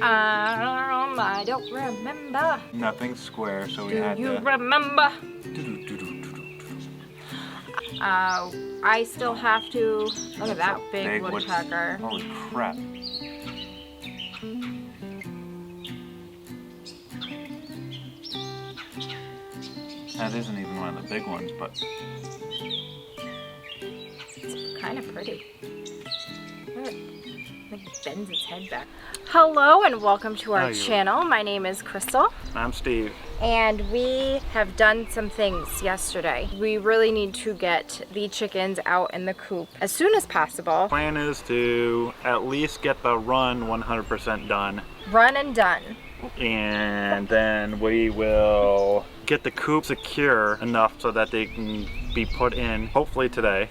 I don't remember. Nothing's square, so we Do had you to... remember? I still have to... Look at that big woodpecker. Holy crap. That isn't even one of the big ones, but... It's kind of pretty. Look, it bends its head back. Hello and welcome to our channel. My name is Crystal. I'm Steve. And we have done some things yesterday. We really need to get the chickens out in the coop as soon as possible. Plan is to at least get the run 100% done. Run and done. And then we will get the coop secure enough so that they can be put in hopefully today.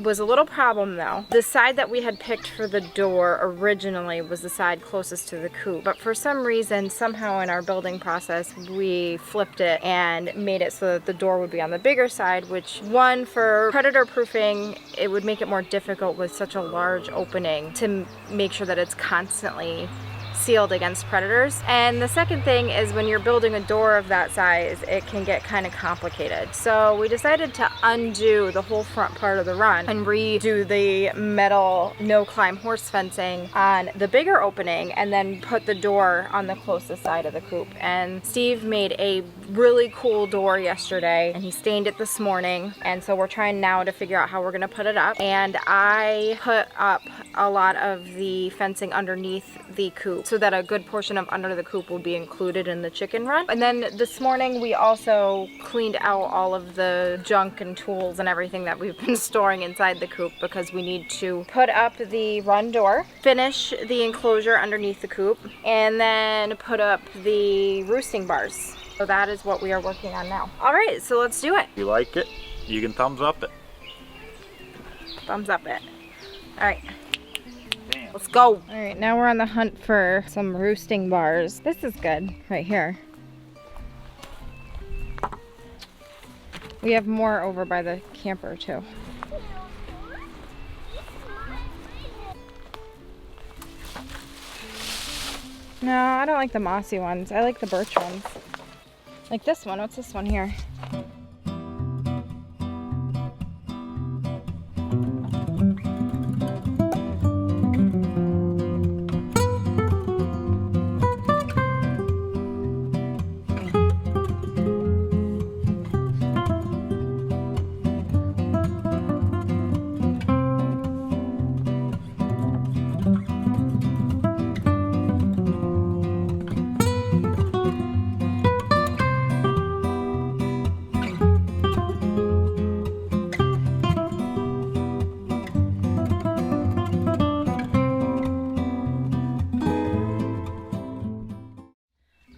Was a little problem though. The side that we had picked for the door originally was the side closest to the coop, but for some reason, somehow in our building process, we flipped it and made it so that the door would be on the bigger side, which one, for predator proofing, it would make it more difficult with such a large opening to make sure that it's constantly sealed against predators. And the second thing is when you're building a door of that size, it can get kind of complicated. So we decided to undo the whole front part of the run and redo the metal no-climb horse fencing on the bigger opening and then put the door on the closest side of the coop. And Steve made a really cool door yesterday and he stained it this morning, and so we're trying now to figure out how we're gonna put it up. And I put up a lot of the fencing underneath the coop so that a good portion of under the coop will be included in the chicken run. And then this morning we also cleaned out all of the junk and tools and everything that we've been storing inside the coop because we need to put up the run door, finish the enclosure underneath the coop, and then put up the roosting bars. So that is what we are working on now. All right, so let's do it. If you like it, you can thumbs up it. Thumbs up it. All right. Let's go. All right, now we're on the hunt for some roosting bars. This is good right here. We have more over by the camper too. No, I don't like the mossy ones. I like the birch ones. Like this one. What's this one here?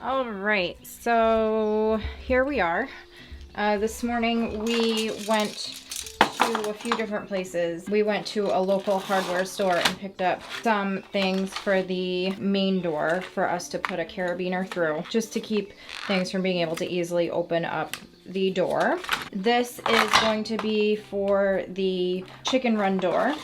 Alright, so here we are. This morning we went to a few different places. We went to a local hardware store and picked up some things for the main door for us to put a carabiner through, just to keep things from being able to easily open up the door. This is going to be for the chicken run door.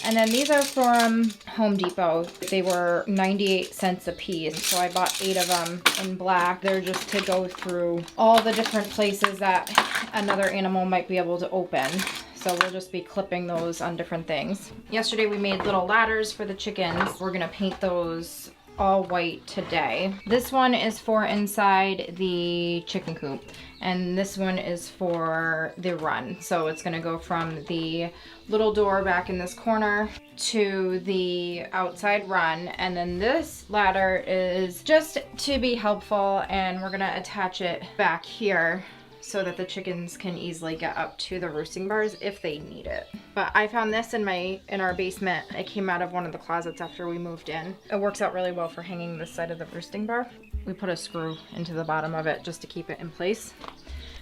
And then these are from Home Depot. They were 98 cents a piece, so I bought 8 of them in black. They're just to go through all the different places that another animal might be able to open. So we'll just be clipping those on different things. Yesterday we made little ladders for the chickens. We're gonna paint those all white today. This one is for inside the chicken coop, and this one is for the run. So it's gonna go from the little door back in this corner to the outside run, and then this ladder is just to be helpful, and we're gonna attach it back here so that the chickens can easily get up to the roosting bars if they need it. But I found this in our basement. It came out of one of the closets after we moved in. It works out really well for hanging this side of the roosting bar. We put a screw into the bottom of it just to keep it in place.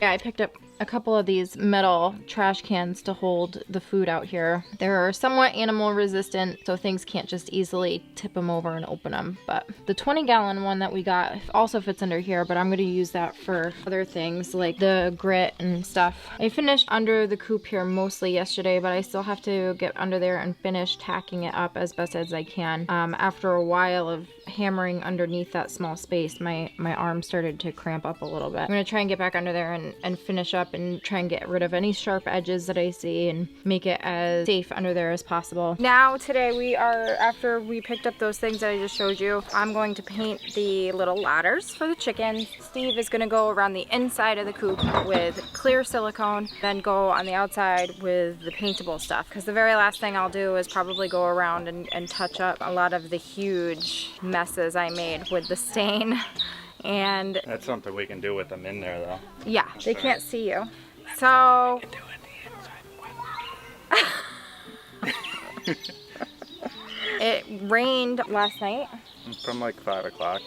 Yeah, I picked up a couple of these metal trash cans to hold the food out here. They're somewhat animal resistant, so things can't just easily tip them over and open them. But the 20-gallon one that we got also fits under here, but I'm going to use that for other things like the grit and stuff. I finished under the coop here mostly yesterday, but I still have to get under there and finish tacking it up as best as I can. After a while of hammering underneath that small space, my arm started to cramp up a little bit. I'm gonna try and get back under there and finish up and try and get rid of any sharp edges that I see and make it as safe under there as possible. Now today we are, after we picked up those things that I just showed you, I'm going to paint the little ladders for the chickens. Steve is gonna go around the inside of the coop with clear silicone, then go on the outside with the paintable stuff, because the very last thing I'll do is probably go around and touch up a lot of the huge messes I made with the stain. And that's something we can do with them in there, though. Yeah, they can't see you. So We can do it the inside. it rained last night. From like 5 o'clock.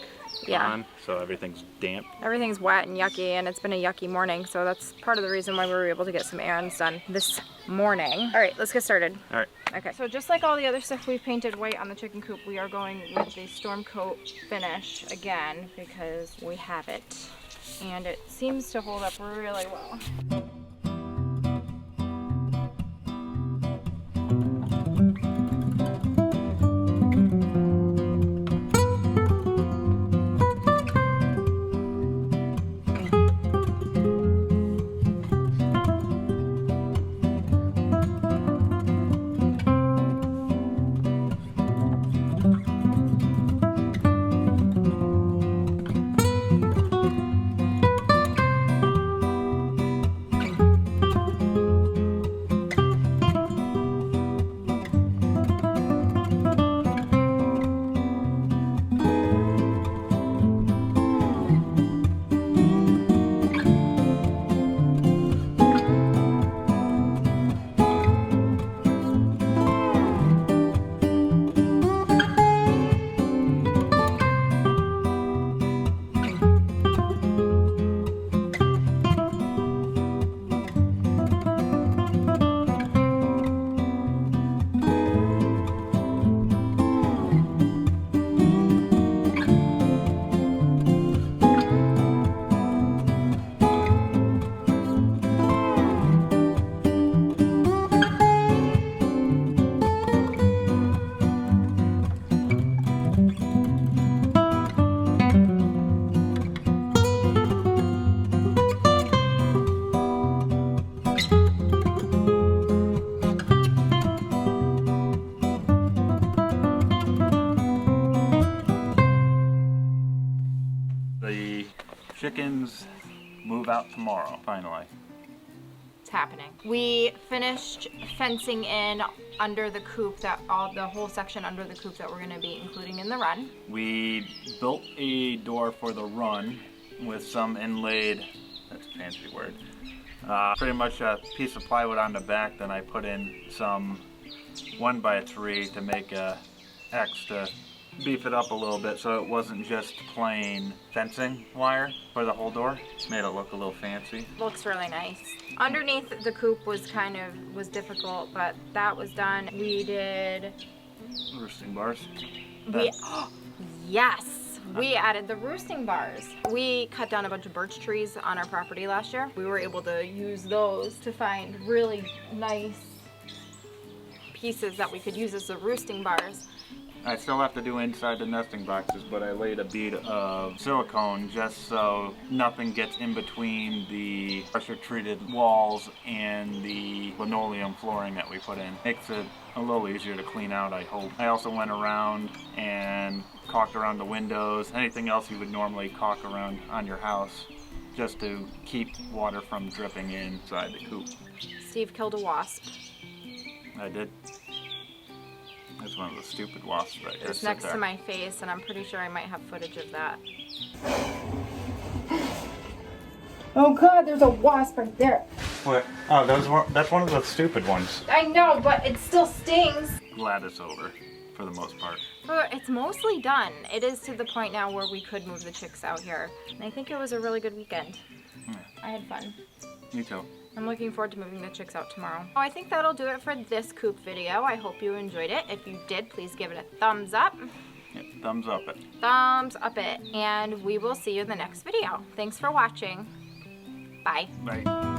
Yeah. On, so everything's damp. Everything's wet and yucky, and it's been a yucky morning, so that's part of the reason why we were able to get some errands done this morning. All right, let's get started. All right. Okay, so just like all the other stuff we've painted white on the chicken coop, we are going with the storm coat finish again because we have it, and it seems to hold up really well. Chickens move out tomorrow, finally. It's happening. We finished fencing in under the coop, the whole section under the coop that we're going to be including in the run. We built a door for the run with some inlaid, that's a fancy word, pretty much a piece of plywood on the back. Then I put in some 1x3 to make a X to beef it up a little bit so it wasn't just plain fencing wire for the whole door. Made it look a little fancy. Looks really nice. Underneath the coop was difficult, but that was done. We did Roosting bars. Yes, we added the roosting bars. We cut down a bunch of birch trees on our property last year. We were able to use those to find really nice pieces that we could use as the roosting bars. I still have to do inside the nesting boxes, but I laid a bead of silicone just so nothing gets in between the pressure-treated walls and the linoleum flooring that we put in. Makes it a little easier to clean out, I hope. I also went around and caulked around the windows, anything else you would normally caulk around on your house, just to keep water from dripping inside the coop. Steve killed a wasp. I did. That's one of the stupid wasps right there. It's next to my face, and I'm pretty sure I might have footage of that. Oh God, there's a wasp right there. What? Oh, that's one of the stupid ones. I know, but it still stings. Glad it's over, for the most part. It's mostly done. It is to the point now where we could move the chicks out here. And I think it was a really good weekend. Yeah. I had fun. Me too. I'm looking forward to moving the chicks out tomorrow. Oh, I think that'll do it for this Coop video. I hope you enjoyed it. If you did, please give it a thumbs up. Yeah, thumbs up it. Thumbs up it. And we will see you in the next video. Thanks for watching. Bye. Bye.